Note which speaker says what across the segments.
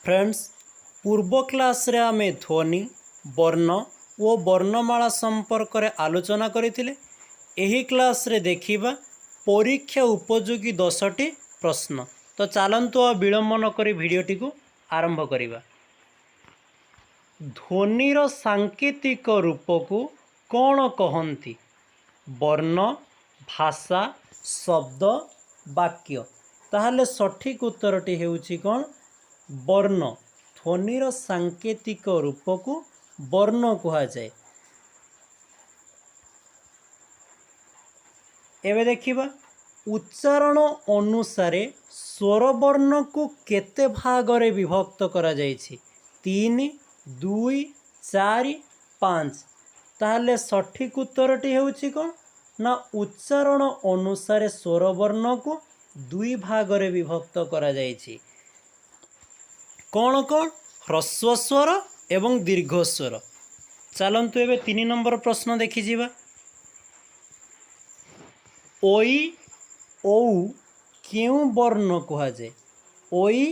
Speaker 1: Friends पूर्व class रे आमे ध्वनि वर्ण ओ वर्णमाला संपर्क रे आलोचना करथिले। एही क्लास रे देखिबा परीक्षा उपयोगी 10टी प्रश्न। तो चलंतु विलंब न करी भिडियोटी को आरंभ करिबा। ध्वनिर सांकेतिक रूप को कौन कहंती? वर्ण, भाषा, शब्द, वाक्य। ताहले सठिक उत्तरटी हेउची कौन? वर्ण। ध्वनिर सांकेतिक रूप को वर्ण कहा जाए। एवं देखिबा उच्चारण अनुसारे स्वर वर्ण को केते भागरे विभक्त करा जायछि? 3, 2, 4, 5। ताहले सठिक उत्तरटी हेउछि कोन ना उच्चारण अनुसारे स्वर वर्ण को 2 भागरे विभक्त करा जायछि। कौन कौन? ह्रस्व स्वर एवं दीर्घ स्वर। चलंतु एबे 3 नंबर प्रश्न देखि जिबा। ओई औ क्यों वर्ण कहा जाए? ओई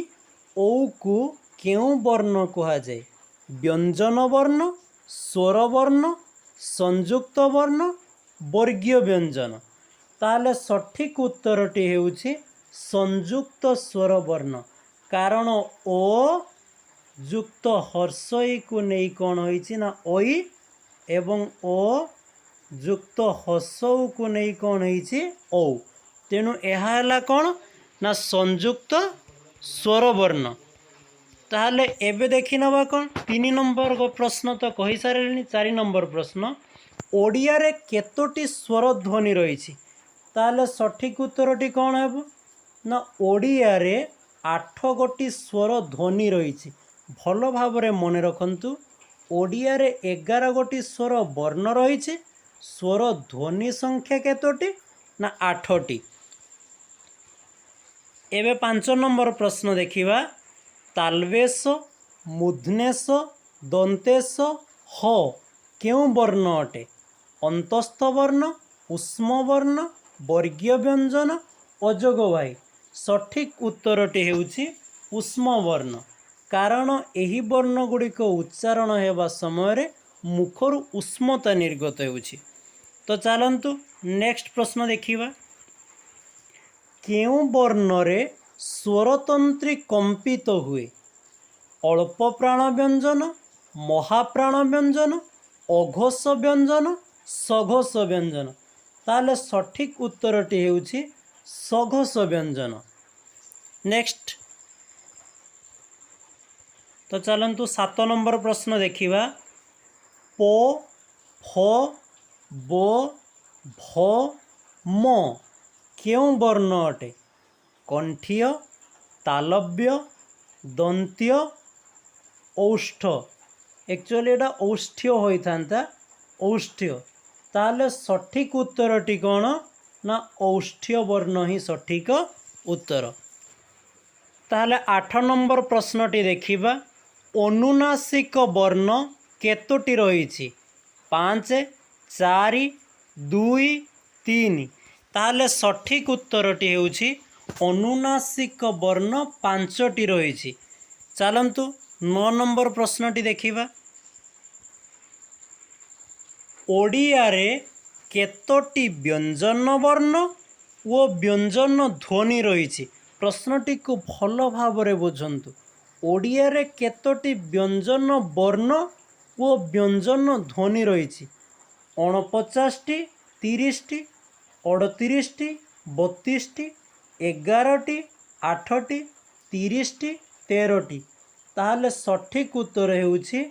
Speaker 1: औ को क्यों वर्ण कहा जाए? व्यंजन वर्ण, स्वर वर्ण, संयुक्त वर्ण, वर्गीय व्यंजन। ताले सठिक उत्तरटी हेउछि संयुक्त स्वर वर्ण। कारण ओ युक्त हर्षई को नहीं कौन होइछि ना ओई एवं ओ युक्त हसऊ को नहीं कौन होइछि औ। तेणु यह है कौन ना संयुक्त स्वर वर्ण। ताहले एबे देखि नबा कौन 3 नंबर को प्रश्न तो कहि सारे। 4 नंबर प्रश्न ओडिया रे केतोटी स्वर ध्वनि रहिछि? ताहले सठिक उत्तरटी कौन हेबो ना ओडिया रे 8 गोटी स्वर ध्वनि रहिछि। भल भाबरे मने रखंतु ओडिया रे 11 गोटी स्वर वर्ण रहिछि। स्वर ध्वनि संख्या केतोटी ना 8टी। एबे 5 नंबर प्रश्न देखिबा। तालवेश, मूर्धनेश, दंतेश ह क्यों वर्ण अटे? अंतस्थ वर्ण, उष्म वर्ण, वर्गीय व्यंजन, अजोगवाही। सठिक उत्तरटी हेउछि उष्म वर्ण। कारण एही वर्ण गुड़िक उच्चारण हेबा समय मुखर उष्मता निर्गत हेउछि। तो चलंतु नेक्स्ट प्रश्न देखिबा। केउं वर्ण रे स्वरतंत्री कंपित हुए? अल्प प्राण व्यंजन, महाप्राण व्यंजन, अघोष व्यंजन, सघोष व्यंजन। ताले सठिक उत्तरटी हेउछि सघोष व्यंजन। नेक्स्ट तो चलंतु 7 नंबर प्रश्न देखिबा। प, फ, ब, भ, म क्यों वर्ण अटे? कंठीय, तालव्य, दंत्य, औष्ठ। एक्चुअली एटा औष्ठ्य होइथांता औष्ठ्य। ताले सठिक उत्तरटी कौन ना औष्ठ्य वर्ण ही सठिक उत्तर। ताले 8 नंबर प्रश्नटी देखिबा। अनुनासिक वर्ण केतोटी रहिछि? 5, 4, 2, 3। ताले सठिक उत्तरटी हेउछि अनुनासिक वर्ण 5टी रहिछि। चलंतु 9 नंबर प्रश्नटी देखिबा। ओडिया रे केतोटी व्यंजन वर्ण ओ व्यंजन ध्वनि रहिछि? प्रश्नटी को भल भाबरे बुझंतु। ओडिया रे केतोटी व्यंजन वर्ण ओ व्यंजन ध्वनि रहिछि? 49टी, 30टी, 38टी, 32टी, 11टी, 8टी, 30टी, 13टी। ताहले सठिक उत्तर हेउछि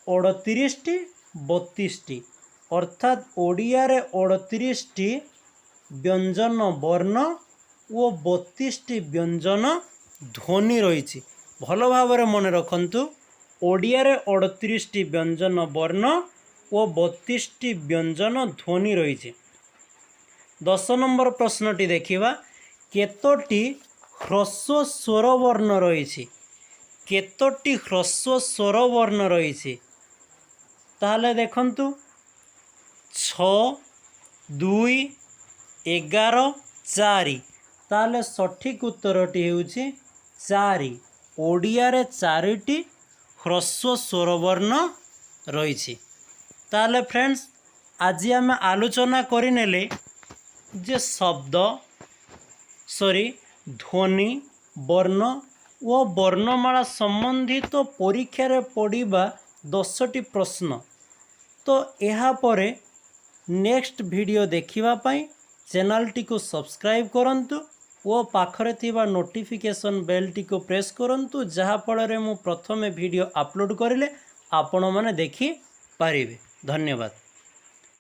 Speaker 1: 38टी, 32टी। अर्थात ओडिया रे 38टी व्यंजन वर्ण ओ 32टी व्यंजन ध्वनि रहिछि। भल भाबरे मन रखंतु ओडिया रे 38टी व्यंजन वर्ण ओ 32टी व्यंजन ध्वनि रहिछि। 10 नंबर प्रश्नटी देखिबा। केतोटी ह्रस्व स्वर वर्ण रहिछि? केतोटी ह्रस्व स्वर वर्ण रहिछि? ताहले देखंतु 6, 2, 11, 4। ताहले सठिक उत्तरटी हेउछि 4। ଓଡ଼ିଆରେ 4ଟି ହ୍ରସ୍ୱ ସ୍ୱରବର୍ଣ୍ଣ ରହିଛି। ତାହେଲେ ଫ୍ରେଣ୍ଡସ୍, ଆଜି ଆମେ ଆଲୋଚନା କରିନେଲେ ଯେ ଧ୍ୱନି, ବର୍ଣ୍ଣ ଓ ବର୍ଣ୍ଣମାଳା ସମ୍ବନ୍ଧିତ ପରୀକ୍ଷାରେ ପଡ଼ିବା 10ଟି ପ୍ରଶ୍ନ। ତ ଏହାପରେ ନେକ୍ସଟ ଭିଡ଼ିଓ ଦେଖିବା ପାଇଁ ଚ୍ୟାନେଲଟିକୁ ସବସ୍କ୍ରାଇବ୍ କରନ୍ତୁ ଓ ପାଖରେ ଥିବା ନୋଟିଫିକେସନ୍ ବେଲ୍ଟିକୁ ପ୍ରେସ୍ କରନ୍ତୁ, ଯାହାଫଳରେ ମୁଁ ପ୍ରଥମେ ଭିଡ଼ିଓ ଆପଲୋଡ଼ କରିଲେ ଆପଣମାନେ ଦେଖିପାରିବେ। ଧନ୍ୟବାଦ।